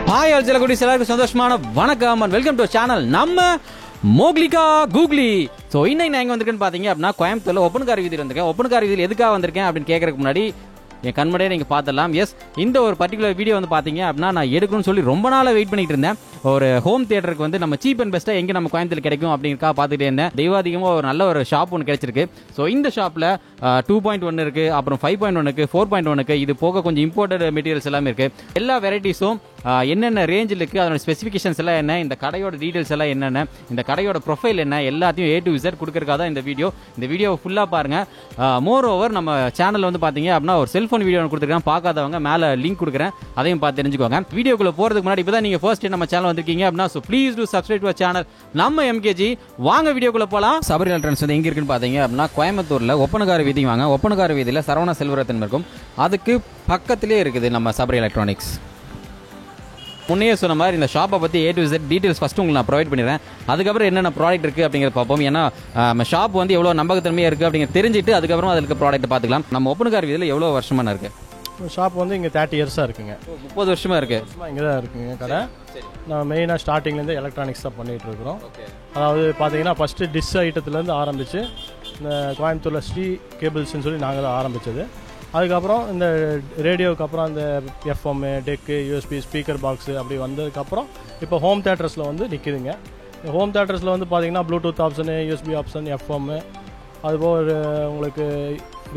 Hi all ஜலகுடிஸ் எல்லாருக்கும் சந்தோஷமான வணக்கம் அண்ட் வெல்கம் டு சேனல் நம்ம மோக்லிகா கூகுளி. ஸோ இன்னைக்கு நான் எங்கே வந்திருக்கேன்னு பார்த்தீங்க அப்படின்னா கோயம்புத்தூர்ல ஒப்பன்கார் வீதியில் வந்திருக்கேன். ஒப்பன்கார் வீதியில் எதுக்காக வந்திருக்கேன் அப்படின்னு கேட்கறதுக்கு முன்னாடி என் கண்மடையே நீங்கள் பார்த்துடலாம். எஸ், இந்த ஒரு பர்டிகுலர் வீடியோ வந்து பார்த்தீங்க அப்படின்னா நான் எடுக்கணும்னு சொல்லி ரொம்ப நாளாக வெயிட் பண்ணிட்டு இருந்தேன். ஒரு ஹோம் தியேட்டருக்கு வந்து நம்ம சீப் அண்ட் பெஸ்ட்டாக எங்கே நம்ம கோயம்புத்தூர் கிடைக்கும் அப்படிங்கிறக்காக பார்த்துட்டே இருந்தேன். தெய்வாதிகமாக ஒரு நல்ல ஒரு ஷாப் ஒன்று கிடைச்சிருக்கு. ஸோ இந்த ஷாப்பில் 2.1 இருக்குது, அப்புறம் 5.1 இருக்குது, 4.1 இருக்குது. இது போக கொஞ்சம் இம்போர்ட்டட் மெட்டீரியல்ஸ் எல்லாமே இருக்குது. எல்லா வெரைட்டிஸும் என்னென்ன ரேஞ்சில் இருக்குது, அதோட ஸ்பெசிஃபிகேஷன்ஸ் எல்லாம் என்ன, இந்த கடையோட டீட்டெயில்ஸ் எல்லாம் என்னென்ன, இந்த கடையோட ப்ரொஃபைல் என்ன, எல்லாத்தையும் A to Z கொடுக்கறதுக்காக தான் இந்த வீடியோ. இந்த வீடியோவை ஃபுல்லாக பாருங்கள். மோர் ஓவர் நம்ம சேனலில் வந்து பார்த்தீங்க அப்படின்னா ஒரு செல்ஃபோன் வீடியோ கொடுத்துருக்கேன். பார்க்காதவங்க மேலே லிங்க் கொடுக்குறேன், அதையும் பார்த்து தெரிஞ்சுக்கோங்க. வீடியோக்குள்ளே போகிறதுக்கு முன்னாடி இப்போ தான் நீங்கள் ஃபர்ஸ்ட் நம்ம சேனல் வந்திருக்கீங்க அப்படின்னா so please do subscribe to channel நம்ம எம்கேஜி. வாங்க வீடியோக்குள்ளே போகலாம். சபரி எலக்ட்ரானிக்ஸ் வந்து எங்கே இருக்குன்னு பார்த்தீங்க அப்படின்னா கோயம்புத்தூரில் ஒப்பனகார வீதி வாங்க. ஒப்பனகார வீதியில் சரவணா செல்வரத்தன் இருக்கும், அதுக்கு பக்கத்திலே இருக்குது நம்ம சபரி எலக்ட்ரானிக்ஸ். முன்னே சொன்ன மாதிரி இந்த ஷாப்பை பற்றி A to Z details first உங்களுக்கு நான் ப்ரொவைட் பண்ணிடுறேன். அதுக்கப்புறம் என்னென்ன ப்ராடக்ட் இருக்குது அப்படிங்கிறத பார்ப்போம். ஏன்னா நம்ம ஷாப் வந்து எவ்வளோ நம்பகத்தன்மையாக இருக்குது அப்படிங்கிற தெரிஞ்சுட்டு அதுக்கப்புறம் அதில் இருக்க ப்ராடக்ட் பார்த்துக்கலாம். நம்ம ஒப்பனகார வீதியில் எவ்வளோ வருஷமாக இருக்குது ஷாப் வந்து இங்கே 30 இயர்ஸாக இருக்குங்க. 30 வருஷமாக இருக்குது. இங்கே தான் இருக்குங்க கடை. நான் மெயினாக ஸ்டார்டிங்லேருந்து எலக்ட்ரானிக்ஸ் தான் பண்ணிகிட்டு இருக்கிறோம். அதாவது பார்த்தீங்கன்னா ஃபஸ்ட்டு டிஷ் ஐட்டத்துலேருந்து ஆரம்பித்து இந்த கோயம்புத்தூரில் ஸ்ரீ கேபிள்ஸ்ன்னு சொல்லி நாங்கள் தான் ஆரம்பித்தது. அதுக்கப்புறம் இந்த ரேடியோவுக்கு அப்புறம் அந்த FM, deck, USB, speaker box அப்படி வந்ததுக்கப்புறம் இப்போ ஹோம் தேட்டர்ஸில் வந்து நிற்கிதுங்க. ஹோம் தேட்டர்ஸில் வந்து பார்த்தீங்கன்னா Bluetooth option, USB option, FM, அதுபோல் உங்களுக்கு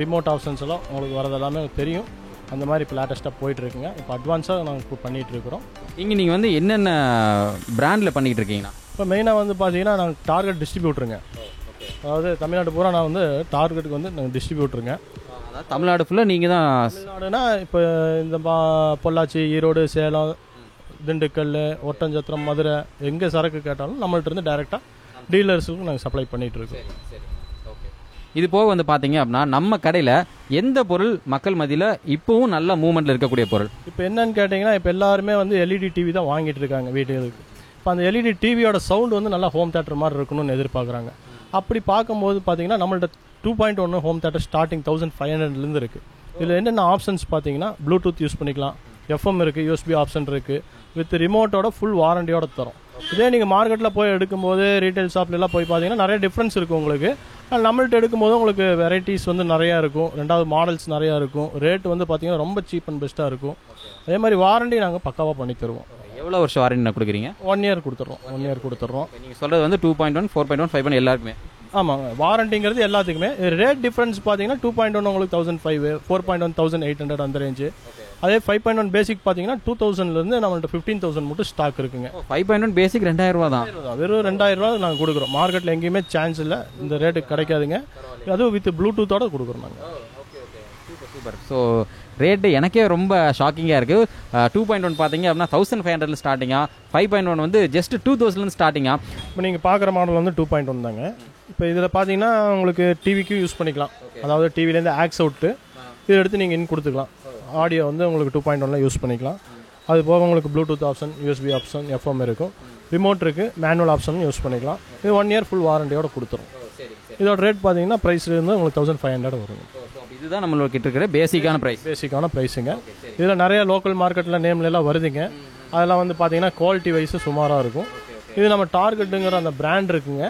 ரிமோட் ஆப்ஷன்ஸ் எல்லாம் உங்களுக்கு வரதெல்லாமே தெரியும். அந்த மாதிரி இப்போ லேட்டஸ்ட்டாக போயிட்டுருக்குங்க. இப்போ அட்வான்ஸாக நாங்கள் இப்போ பண்ணிகிட்ருக்குறோம். இங்கே நீங்கள் வந்து என்னென்ன பிராண்டில் பண்ணிகிட்டு இருக்கீங்கன்னா? இப்போ மெயினாக வந்து பார்த்தீங்கன்னா நாங்கள் டார்கெட் டிஸ்ட்ரிபியூட்டருங்க. அதாவது தமிழ்நாடு பூரா நான் வந்து டார்கெட்டுக்கு வந்து நாங்கள் டிஸ்ட்ரிபியூட்டருங்க. தமிழ்நாடு ஃபுல்லாக நீங்கள் தான்? தமிழ்நாடுனா இப்போ இந்த பொள்ளாச்சி, ஈரோடு, சேலம், திண்டுக்கல், ஒட்டஞ்சத்திரம், மதுரை எங்கே சரக்கு கேட்டாலும் நம்மள்ட்ட இருந்து டைரெக்டாக டீலர்ஸுக்கு நாங்கள் சப்ளை பண்ணிகிட்ருக்கோம். இது போக வந்து பார்த்தீங்க அப்படின்னா நம்ம கடையில் எந்த பொருள் மக்கள் மத்தியில் இப்போவும் நல்ல மூவ்மெண்ட்டில் இருக்கக்கூடிய பொருள்? இப்போ என்னன்னு கேட்டிங்கன்னா இப்போ எல்லாருமே வந்து LED டிவி தான் வாங்கிட்டு இருக்காங்க வீட்டுகளுக்கு. இப்போ அந்த LED டிவியோட சவுண்டு வந்து நல்லா ஹோம் தேட்டர் மாதிரி இருக்கணும்னு எதிர்பார்க்குறாங்க. அப்படி பார்க்கும்போது பார்த்தீங்கன்னா நம்மள்ட்ட 2.1 ஹோம் தேட்டர் ஸ்டார்டிங் 1500 இருக்குது. இதில் என்னென்ன ஆப்ஷன்ஸ் பார்த்தீங்கன்னா ப்ளூடூத் யூஸ் பண்ணிக்கலாம், FM இருக்குது, USB ஆப்ஷன் இருக்குது, வித் ரிமோட்டோட ஃபுல் வாரண்டியோட தரும். இதே நீங்கள் மார்க்கெட்டில் போய் எடுக்கும்போது ரீட்டைல் ஷாப்லாம் போய் பார்த்தீங்கன்னா நிறைய டிஃப்ரென்ஸ் இருக்குது உங்களுக்கு. நம்மள்ட்ட எடுக்கும்போது உங்களுக்கு வெரைட்டிஸ் வந்து நிறையா இருக்கும், ரெண்டாவது மாடல்ஸ் நிறையா இருக்கும், ரேட் வந்து பார்த்தீங்கன்னா ரொம்ப சீப் அண்ட் பெஸ்ட்டாக இருக்கும். அதே மாதிரி வாரண்டி நாங்கள் பக்காவாக பண்ணி தருவோம். எவ்வளோ வருஷம் வாரண்டி நான் கொடுக்குறீங்க? 1 இயர் கொடுத்துட்றோம். 1 இயர் கொடுத்துட்றோம். நீங்கள் சொல்கிறது வந்து 2.1, 4.1, 5.1 எல்லாருக்குமே? ஆமாங்க, வாரண்டிங்கிறது எல்லாத்துக்குமே. ரேட் டிஃப்ரென்ஸ் பார்த்தீங்கன்னா 2.1 உங்களுக்கு 1500, 4.1 1800 அந்த ரேஞ்சு. அதே 5.1 பேசிக் பார்த்தீங்கன்னா 2000லேருந்து நம்மள்ட்ட 15,000 மட்டும் ஸ்டாக் இருக்குங்க. 5.1 பேசிக் 2000 ரூபா தான். வெறும் 2000 ரூபா நாங்கள் கொடுக்குறோம். மார்க்கெட்டில் எங்கேயுமே சான்ஸ் இல்லை, இந்த ரேட்டுக்கு கிடைக்காதுங்க. அதுவும் வித் ப்ளூடூத்தோட கொடுக்குறோம் நாங்கள். சூப்பர். ஸோ ரேட்டு எனக்கே ரொம்ப ஷாக்கிங்காக இருக்குது. 2.1 பார்த்தீங்க அப்படின்னா 1500 ஸ்டார்டிங்காக, 5.1 வந்து ஜஸ்ட் 2000 ஸ்டார்டிங்காக. இப்போ நீங்கள் பார்க்குற மாடல் வந்து 2.1 தாங்க. இப்போ இதில் பார்த்தீங்கன்னா உங்களுக்கு டிவிக்கும் யூஸ் பண்ணிக்கலாம். அதாவது டிவிலேருந்து ஆக்ஸ் அவுட்டு இதை எடுத்து நீங்கள் இன் கொடுத்துக்கலாம். ஆடியோ வந்து உங்களுக்கு 2.1 யூஸ் பண்ணிக்கலாம். அது போக உங்களுக்கு Bluetooth option, USB option, FM இருக்கும், ரிமோட் இருக்குது, மேனுவல் ஆப்ஷனும் யூஸ் பண்ணிக்கலாம். இது 1 இயர் ஃபுல் வாரண்டியோட கொடுத்துரும். இதோட ரேட் பார்த்தீங்கன்னா ப்ரைஸ் இருந்து உங்களுக்கு 1500 வரும். இதுதான் நம்மளுக்கு இருக்கிற பேசிக்கான ப்ரைஸுங்க. இதில் நிறைய லோக்கல் மார்க்கெட்டில் நேம்லாம் வருதுங்க. அதெல்லாம் வந்து பார்த்தீங்கன்னா குவாலிட்டி வைஸு சுமாராக இருக்கும். இது நம்ம டார்கெட்டுங்கிற அந்த பிராண்ட் இருக்குங்க.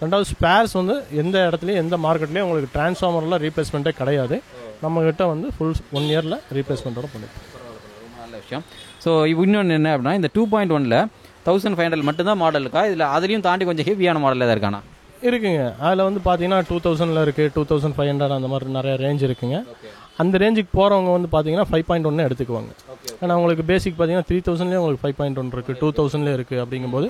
ரெண்டாவது ஸ்பேர்ஸ் வந்து எந்த இடத்துலையும் எந்த மார்க்கெட்லேயும் உங்களுக்கு டிரான்ஸ்ஃபார்மர்லாம் ரீப்ளேஸ்மெண்ட்டே கிடையாது. நம்மகிட்ட வந்து ஃபுல் 1 இயரில் ரீப்ளேஸ்மெண்ட்டோட பண்ணிருக்கோம். நல்ல விஷயம். ஸோ இன்னொன்று என்ன அப்படின்னா இந்த 2.1ல் 1500 மட்டும்தான் மாடல் இருக்கா? இதில் அதுலேயும் தாண்டி கொஞ்சம் ஹெவியான மாடலில் தான் இருக்கானா? இருக்குங்க. அதில் வந்து பார்த்தீங்கன்னா 2000ல் இருக்குது, 2500 அந்த மாதிரி நிறைய ரேஞ்ச் இருக்குங்க. அந்த ரேஞ்சுக்கு போகிறவங்க வந்து பார்த்தீங்கன்னா 5.1 எடுத்துக்குவாங்க. ஆனால் அவங்களுக்கு பேசிக் பார்த்தீங்கன்னா 3000லேயே உங்களுக்கு 5.1 இருக்குது, 2000லேயே இருக்குது. அப்படிங்கும்போது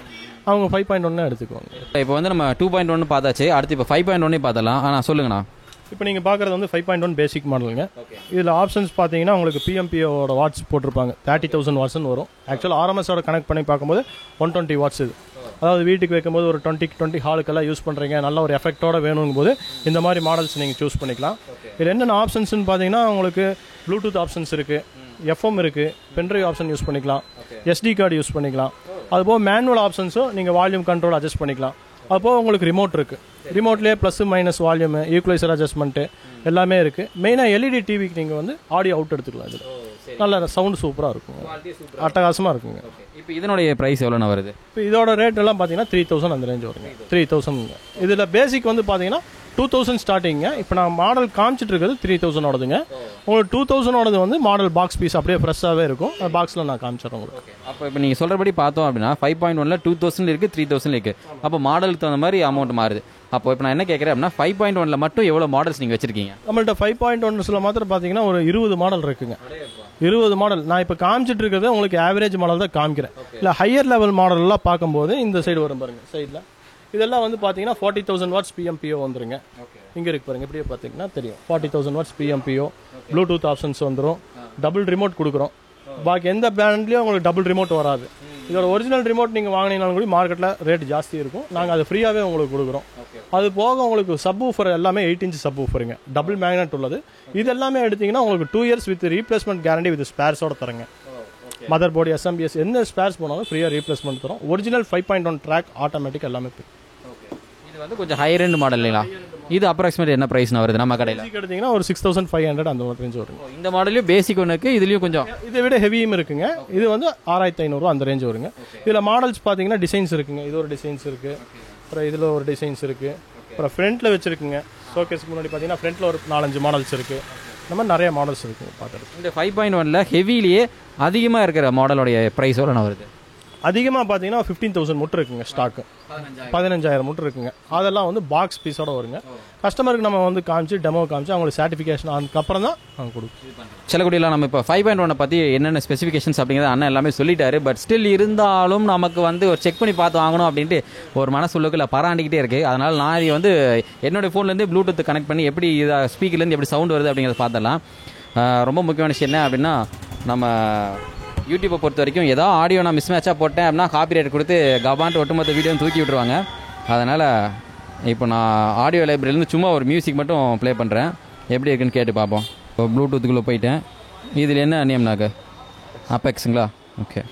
அவங்க 5.1 எடுத்துக்குவாங்க. இப்போ வந்து நம்ம 2.1 பார்த்தாச்சு, அடுத்து இப்போ 5.1 பார்த்தலாம். ஆனால் சொல்லுங்கண்ணா. இப்போ நீங்கள் பார்க்குறது வந்து 5.1 பேசிக் மாடலுங்க. இதில் ஆப்ஷன்ஸ் பார்த்தீங்கன்னா உங்களுக்கு PMPOட வாட்ஸ் போட்டிருப்பாங்க. 30,000 வாட்ஸ்ன்னு வரும். ஆக்சுவலாக RMSோட கனெக்ட் பண்ணி பார்க்கும்போது 120 வாட்ஸ் இது. அதாவது வீட்டுக்கு வைக்கும்போது ஒரு 20 ஹாலுக்கெல்லாம் யூஸ் பண்ணுறீங்க, நல்ல ஒரு எஃபெக்டோட வேணுங்கும் போது இந்த மாதிரி மாடல்ஸ் நீங்கள் சூஸ் பண்ணிக்கலாம். இதில் என்னென்ன ஆப்ஷன்ஸ்னு பார்த்தீங்கன்னா உங்களுக்கு ப்ளூடூத் ஆப்ஷன்ஸ் இருக்குது, FM இருக்குது, பென்ட்ரைவ் ஆப்ஷன் யூஸ் பண்ணிக்கலாம், SD கார்டு யூஸ் பண்ணிக்கலாம். அதுபோக மேனுவல் ஆப்ஷன்ஸும் நீங்கள் வால்யூம் கண்ட்ரோல் அட்ஜஸ்ட் பண்ணிக்கலாம். அப்போது உங்களுக்கு ரிமோட் இருக்குது. ரிமோட்லேயே plus minus volume, equaliser adjustment எல்லாமே இருக்குது. மெயினாக LED டிவிக்கு நீங்கள் வந்து ஆடியோ அவுட் எடுத்துக்கலாம். இதில் நல்ல சவுண்ட் சூப்பராக இருக்கும், அட்டகாசமாக இருக்குங்க. இப்போ இதனுடைய ப்ரைஸ் எவ்வளோண்ணா வருது? இப்போ இதோட ரேட் எல்லாம் பார்த்தீங்கன்னா 3000 அந்த ரேஞ்ச் வருங்க. 3000. இதில் பேசிக் வந்து பார்த்தீங்கன்னா 2000 ஸ்டார்டிங்க. இப்போ நான் மாடல் காமிச்சிட்டு இருக்கிறது 3000ஓடதுங்க. உங்களுக்கு 2000ஓடது வந்து மாடல் பாக்ஸ் பீஸ் அப்படியே ஃப்ரெஷ்ஷாகவே இருக்கும். அந்த பாக்ஸில் நான் காமிச்சிடுறேன் உங்களுக்கு. அப்போ இப்போ நீங்கள் சொல்கிறபடி பார்த்தோம் அப்படின்னா 5.1ல் 2000 இருக்குது, 3000 இருக்குது. அப்போ மாடலுக்கு தகுந்த மாதிரி அமௌண்ட் மாறுது. அப்போ இப்போ நான் என்ன கேட்குறேன் அப்படின்னா 5.1ல் மட்டும் எவ்வளோ மாடல்ஸ் நீங்கள் வச்சிருக்கீங்க? நம்மள்ட்ட 5.1 மாத்திரம் பார்த்தீங்கன்னா ஒரு 20 மாடல் இருக்குங்க. 20 மாடல் நான் இப்போ காமிச்சிட்டு இருக்கிறது உங்களுக்கு ஆவரேஜ் மாடல் தான் காமிக்கிறேன். இல்லை ஹையர் லெவல் மாடல்லாம் பார்க்கும்போது இந்த சைடு வரும் பாருங்க. சைடில் இதெல்லாம் வந்து பார்த்தீங்கன்னா 40,000 வாட்ஸ் PMPO வந்துருங்க. இங்கே இருக்கு பாருங்க, இப்படியே பார்த்தீங்கன்னா தெரியும். 40,000 வாட்ஸ் PMPO, ப்ளூடூத் ஆப்ஷன்ஸ் வந்துடும், டபுள் ரிமோட் கொடுக்குறோம். பாக்கி எந்த பிராண்ட்லேயும் உங்களுக்கு டபுள் ரிமோட் வராது. இதோட ஒரிஜினல் ரிமோட் நீங்கள் வாங்கினீங்கனாலும் கூட மார்க்கெட்டில் ரேட் ஜாஸ்தி இருக்கும். நாங்கள் அதை ஃப்ரீயாகவே உங்களுக்கு கொடுக்குறோம். அது போக உங்களுக்கு சப் ஊஃபர் எல்லாமே 8 இன்ச் சப் ஊஃபருங்க, டபுள் மேக்னெட் உள்ளது. இது எல்லாமே எடுத்தீங்கன்னா உங்களுக்கு 2 years with replacement guarantee with ஸ்பேர்ஸோட தரங்க. மதர் போர்டு, SMBS எந்த ஸ்பேர்ஸ் போனாலும் ஃப்ரீயாக ரீப்ளேஸ்மெண்ட் தரும். ஒரிஜினல் 5.1 ட்ராக் ஆட்டோமேட்டிக் எல்லாமே. இது வந்து கொஞ்சம் ஹையர் எண்ட் மாடல் இல்லைங்களா? இது அப்ராக்சிமேட் என்ன பிரைஸ் வருது நம்ம கடையில்? எடுத்தீங்கன்னா ஒரு 6500 அந்த மாதிரி ரேஞ்ச் வருங்க. இந்த மாடலையும் பேசிக் ஒன்று இருக்குது, இதுலேயும் கொஞ்சம் இதை விட ஹெவியும் இருக்குங்க. இது வந்து 6500 அந்த ரேஞ்ச் வருங்க. இதில் மாடல்ஸ் பார்த்தீங்கன்னா டிசைன்ஸ் இருக்குங்க. இது ஒரு டிசைன்ஸ் இருக்குது, அப்புறம் இதில் ஒரு டிசைன்ஸ் இருக்குது, அப்புறம் ஃப்ரண்ட்டில் வச்சுருக்குங்க. ஷோகேஸ்க்கு முன்னாடி பார்த்தீங்கன்னா ஃப்ரண்ட்டில் ஒரு 4-5 மாடல்ஸ் இருக்குது. இந்த மாதிரி நிறைய மாடல்ஸ் இருக்குங்க பார்க்குறது. இந்த 5.1ல் ஹெவிலேயே அதிகமாக இருக்கிற மாடலோடைய ப்ரைஸ் எவ்வளோ வருது? அதிகமாக பார்த்தீங்கன்னா 15,000 முட்டு இருக்குங்க ஸ்டாக்கு. 15,000 முட்டு இருக்குங்க. அதெல்லாம் வந்து பாக்ஸ் பீஸோட வருங்க. கஸ்டமருக்கு நம்ம வந்து காமிச்சு டெமோ காமிச்சு அவங்களுக்கு சர்டிஃபிகேஷன் அதுக்கப்புறம் தான் அவங்க கொடுக்கும். செல்லக்கூடியலாம் நம்ம இப்போ 5.1 பற்றி என்னென்ன ஸ்பெசிஃபிகேஷன்ஸ் அப்படிங்கிறத அண்ணன் எல்லாமே சொல்லிட்டாரு. பட் ஸ்டில் இருந்தாலும் நமக்கு வந்து ஒரு செக் பண்ணி பார்த்து வாங்கணும் அப்படின்ட்டு ஒரு மனசுள்ளுக்குள்ள பராண்டிக்கிட்டே இருக்குது. அதனால் நான் இது வந்து என்னுடைய ஃபோன்லேருந்து ப்ளூடூத் கனெக்ட் பண்ணி எப்படி இதை ஸ்பீக்கர்லேருந்து எப்படி சவுண்ட் வருது அப்படிங்கிறத பார்த்துடலாம். ரொம்ப முக்கியமான விஷயம் என்ன அப்படின்னா, நம்ம யூடியூப்பை பொறுத்த வரைக்கும் ஏதாவது ஆடியோ நான் மிஸ் மேட்சாக போட்டேன் அப்படின்னா காப்பிரைட் கொடுத்து கபான்ட்டு ஒட்டுமொத்த வீடியோ தூக்கி விட்டுருவாங்க. அதனால் இப்போ நான் ஆடியோ லைப்ரரியிலேருந்து சும்மா ஒரு மியூசிக் மட்டும் ப்ளே பண்ணுறேன், எப்படி இருக்குன்னு கேட்டு பார்ப்போம். இப்போ ப்ளூடூத்துக்குள்ளே போயிட்டேன். இதில் என்ன நேம்னாக்க அப்பெக்ஸுங்களா? Okay.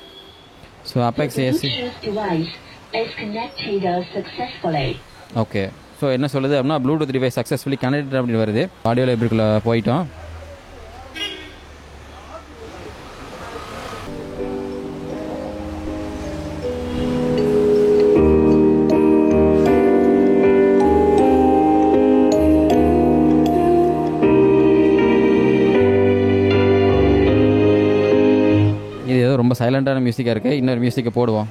So apex AC. Okay. So என்ன சொல்லுது அப்படின்னா ப்ளூடூத் டிவைஸ் சக்ஸஸ்ஃபுல்லி கனெக்டட் அப்படின்னு வருது. ஆடியோ லைப்ரரிக்குள்ளே போயிட்டோம். இது ஏதோ ரொம்ப சைலண்டான மியூசிக்காக இருக்குது. இன்னொரு மியூசிக்கை போடுவோம்.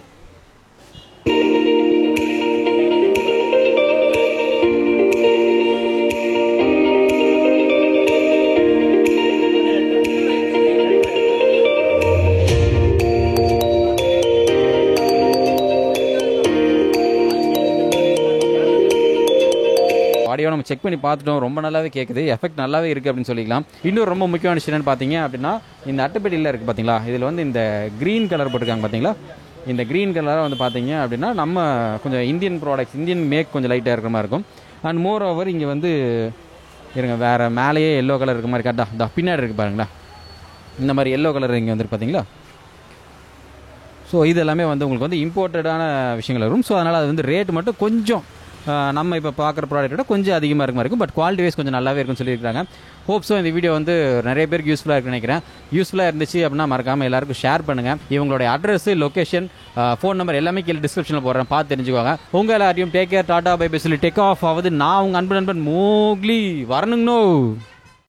ஆடியோ நம்ம செக் பண்ணி பார்த்துட்டோம், ரொம்ப நல்லாவே கேட்குது, எஃபெக்ட் நல்லாவே இருக்குது அப்படின்னு சொல்லிக்கலாம். இன்னொரு ரொம்ப முக்கியமான விஷயம் என்னன்னு பார்த்தீங்க அப்படின்னா, இந்த அட்டைப்பெட்டியில் இருக்குது பார்த்தீங்களா, இதில் வந்து இந்த க்ரீன் கலர் போட்டிருக்காங்க பார்த்தீங்களா. இந்த க்ரீன் கலராக வந்து பார்த்தீங்க அப்படின்னா நம்ம கொஞ்சம் இந்தியன் ப்ராடக்ட்ஸ், இந்தியன் மேக் கொஞ்சம் லைட்டாக இருக்கிற மாதிரி இருக்கும். அண்ட் மோர் ஓவர் இங்கே வந்து இருங்க வேறு மேலேயே எல்லோ கலர் இருக்க மாதிரி கரெக்டாக பின்னாடி இருக்குது பாருங்களா, இந்த மாதிரி எல்லோ கலர் இங்கே வந்துருக்கு பார்த்தீங்களா. ஸோ இது எல்லாமே வந்து உங்களுக்கு வந்து இம்போர்ட்டடான விஷயங்கள் வரும். ஸோ அதனால் அது வந்து ரேட் மட்டும் கொஞ்சம் நம்ம இப்போ பார்க்குற ப்ராடக்ட்டோட கொஞ்சம் அதிகமாக இருக்க மாதிரி இருக்கும். பட் குவாலிட்டி வைஸ் கொஞ்சம் நல்லாவே இருக்குன்னு சொல்லியிருக்காங்க. ஹோப் ஸோ இந்த வீடியோ வந்து நிறைய பேருக்கு யூஸ்ஃபுல்லாக இருக்குன்னு நினைக்கிறேன். யூஸ்ஃபுல்லாக இருந்துச்சு அப்படின்னா மறக்காமல் எல்லாருக்கும் ஷேர் பண்ணுங்கள். இவங்களுடைய அட்ரஸ், லொக்கேஷன், ஃபோன் நம்பர் எல்லாமே கீழே டிஸ்கிரிப்ஷனில் போடுறேன், பார்த்து தெரிஞ்சுக்கோங்க. உங்கள் எல்லாரையும் take care, tata bye bye சொல்லி டேக் ஆஃப் ஆகுது. நான் உங்கள் அன்பு நண்பன் மோக்லி வரணுங்கண்ணோ.